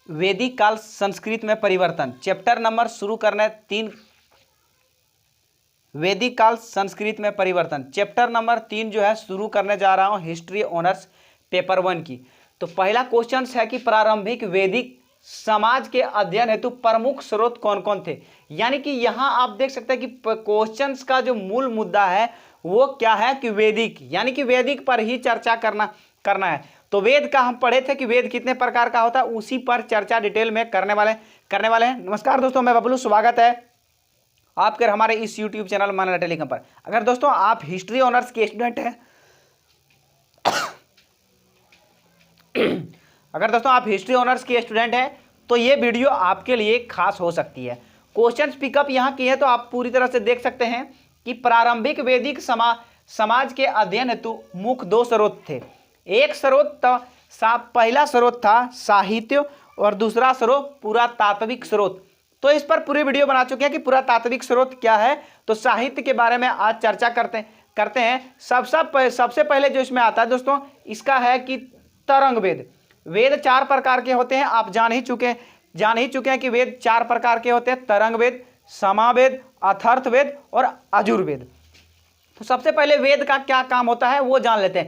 वैदिक काल संस्कृत में परिवर्तन, चैप्टर नंबर शुरू करना है 3। वैदिक काल संस्कृत में परिवर्तन चैप्टर नंबर 3 जो है शुरू करने जा रहा हूँ हिस्ट्री ऑनर्स पेपर 1 की। तो पहला क्वेश्चन है कि प्रारंभिक वैदिक समाज के अध्ययन हेतु प्रमुख स्रोत कौन कौन थे। यानी कि यहाँ आप देख सकते हैं कि क्वेश्चंस का जो मूल मुद्दा है वो क्या है कि वैदिक, यानी कि वैदिक पर ही चर्चा करना है। तो वेद का हम पढ़े थे कि वेद कितने प्रकार का होता है, उसी पर चर्चा डिटेल में करने वाले हैं। नमस्कार दोस्तों, मैं बबलू, स्वागत है आपके हमारे इस YouTube चैनल माना टेलीकॉम पर। अगर दोस्तों आप हिस्ट्री ऑनर्स के स्टूडेंट हैं अगर दोस्तों आप हिस्ट्री ऑनर्स के स्टूडेंट हैं तो ये वीडियो आपके लिए खास हो सकती है। क्वेश्चंस पिकअप यहाँ की है तो आप पूरी तरह से देख सकते हैं कि प्रारंभिक वैदिक समाज के अध्ययन हेतु मुख्य 2 स्रोत थे। एक स्रोत पहला स्रोत था साहित्य और दूसरा स्रोत पुरातात्विक स्रोत। तो इस पर पूरी वीडियो बना चुके हैं कि पुरातात्विक स्रोत क्या है। तो साहित्य के बारे में आज चर्चा करते हैं। सबसे पहले जो इसमें आता है दोस्तों, इसका है कि तरंग वेद। वेद 4 प्रकार के होते हैं, आप जान ही चुके हैं कि वेद 4 प्रकार के होते हैं, तरंग वेद, समावेद, अथर्थ वेद और अजुर्वेद। तो सबसे पहले वेद का क्या काम होता है वो जान लेते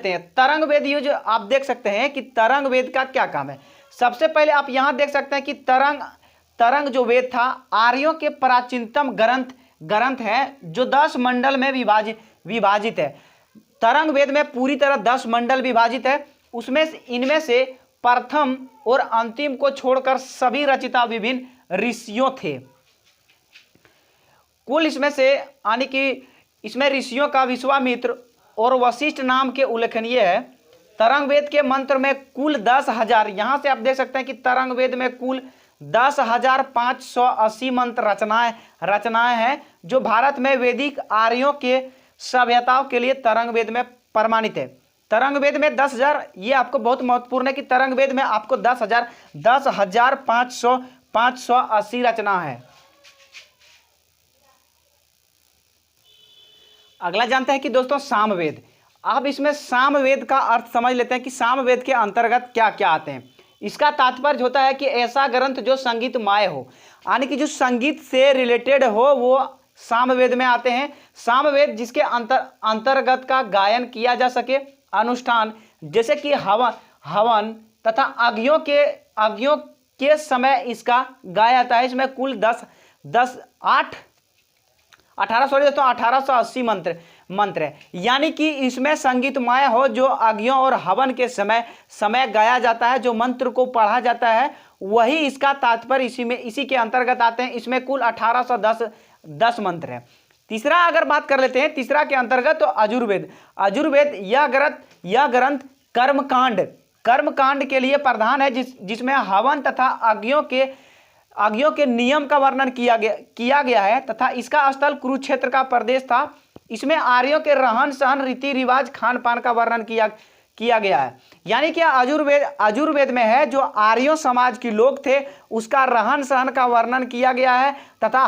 हैं। तरंग वेद, ये जो आप देख सकते हैं कि तरंग वेद का क्या काम है। सबसे पहले आप यहां देख सकते हैं कि तरंग जो वेद था आर्यों के प्राचीनतम ग्रंथ है जो 10 मंडल में विभाजित है। तरंग वेद में पूरी तरह 10 मंडल विभाजित है। इनमें से प्रथम और अंतिम को छोड़कर सभी रचिता विभिन्न ऋषियों थे। कुल इसमें ऋषियों का विश्वामित्र और वशिष्ठ नाम के उल्लेखनीय है। तरंग वेद के मंत्र में कुल 10,000, यहां से आप देख सकते हैं कि तरंग वेद में कुल 10,580 मंत्र रचनाएं हैं जो भारत में वैदिक आर्यों के सभ्यताओं के लिए तरंग वेद में प्रमाणित है। तरंग वेद में 10,000, ये आपको बहुत महत्वपूर्ण है कि तरंग वेद में आपको 10,580 रचना है। अगला जानते हैं कि दोस्तों सामवेद। अब इसमें सामवेद का अर्थ समझ लेते हैं कि सामवेद के अंतर्गत क्या क्या आते हैं। इसका तात्पर्य होता है कि ऐसा ग्रंथ जो संगीतमय हो, यानी कि जो संगीत से रिलेटेड हो वो सामवेद में आते हैं। सामवेद जिसके अंतर्गत का गायन किया जा सके, अनुष्ठान जैसे कि हवन तथा अग्नियों के समय इसका गाया जाता है। इसमें कुल 1880 मंत्र है, यानी कि इसमें संगीतमय हो जो अग्नियों और हवन के समय गाया जाता है, जो मंत्र को पढ़ा जाता है, वही इसका तात्पर्य इसी के अंतर्गत आते हैं। इसमें कुल 1810 मंत्र है। तीसरा अगर बात कर लेते हैं, तीसरा के अंतर्गत तो अजुर्वेद यह ग्रंथ कर्मकांड के लिए प्रधान है, जिसमें हवन तथा अग्नियों के नियम का वर्णन किया गया है तथा इसका स्थल कुरुक्षेत्र का प्रदेश था। इसमें आर्यों के रहन सहन, रीति रिवाज, खान पान का वर्णन किया गया है। यानी कि अजुर्वेद में है जो आर्यों समाज के लोग थे उसका रहन सहन का वर्णन किया गया है तथा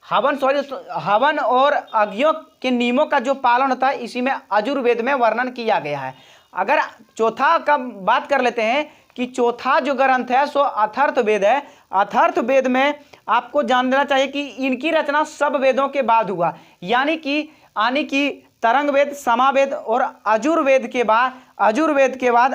हवन और अग्नियों के नियमों का जो पालन होता है इसी में अजुर्वेद में वर्णन किया गया है। अगर चौथा का बात कर लेते हैं कि चौथा जो ग्रंथ है सो अथर्ववेद है। अथर्ववेद में आपको जान लेना चाहिए कि इनकी रचना सब वेदों के बाद हुआ, यानी कि तरंग वेद, समावेद और अजुर्वेद के बाद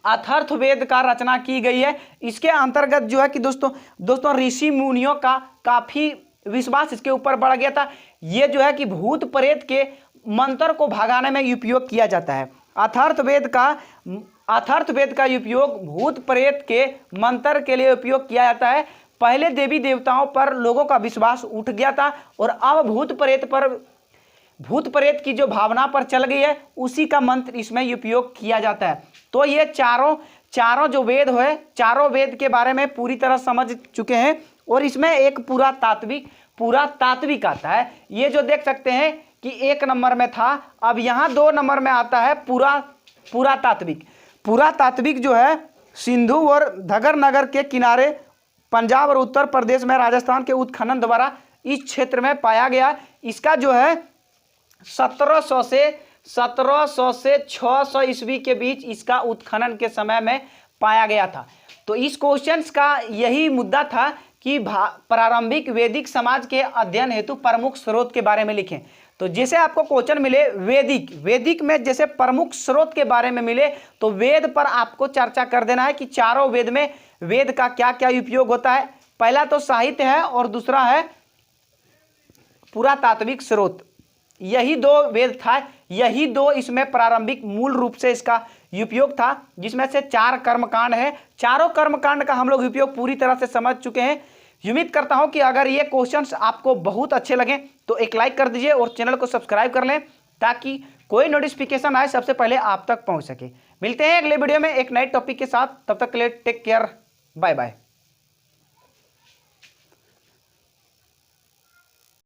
अथर्ववेद का रचना की गई है। इसके अंतर्गत जो है कि दोस्तों ऋषि मुनियों का काफी विश्वास इसके ऊपर बढ़ गया था। ये जो है कि भूत प्रेत के मंत्र को भगाने में उपयोग किया जाता है। अथर्ववेद का उपयोग भूत प्रेत के मंत्र के लिए उपयोग किया जाता है। पहले देवी देवताओं पर लोगों का विश्वास उठ गया था और अब भूत प्रेत की जो भावना पर चल गई है उसी का मंत्र इसमें उपयोग किया जाता है। तो ये चारों जो वेद है, चारों वेद के बारे में पूरी तरह समझ चुके हैं। और इसमें एक पुरातात्विक आता है, ये जो देख सकते हैं कि 1 नंबर में था, अब यहाँ 2 नंबर में आता है पुरातात्विक जो है सिंधु और घग्गर नगर के किनारे पंजाब और उत्तर प्रदेश में राजस्थान के उत्खनन द्वारा इस क्षेत्र में पाया गया। इसका जो है 1700 से 1700 से 600 ईस्वी के बीच इसका उत्खनन के समय में पाया गया था। तो इस क्वेश्चंस का यही मुद्दा था कि प्रारंभिक वैदिक समाज के अध्ययन हेतु प्रमुख स्रोत के बारे में लिखें। तो जैसे आपको क्वेश्चन मिले वैदिक में जैसे प्रमुख स्रोत के बारे में मिले तो वेद पर आपको चर्चा कर देना है कि चारों वेद में वेद का क्या क्या उपयोग होता है। पहला तो साहित्य है और दूसरा है पुरातात्विक स्रोत। यही दो वेद था, यही दो इसमें प्रारंभिक मूल रूप से इसका उपयोग था, जिसमें से 4 कर्मकांड है। चारों कर्मकांड का हम लोग उपयोग पूरी तरह से समझ चुके हैं। उम्मीद करता हूं कि अगर ये क्वेश्चंस आपको बहुत अच्छे लगे तो एक लाइक कर दीजिए और चैनल को सब्सक्राइब कर लें ताकि कोई नोटिफिकेशन आए सबसे पहले आप तक पहुंच सके। मिलते हैं अगले वीडियो में एक नए टॉपिक के साथ, तब तक के लिए टेक केयर, बाय बाय।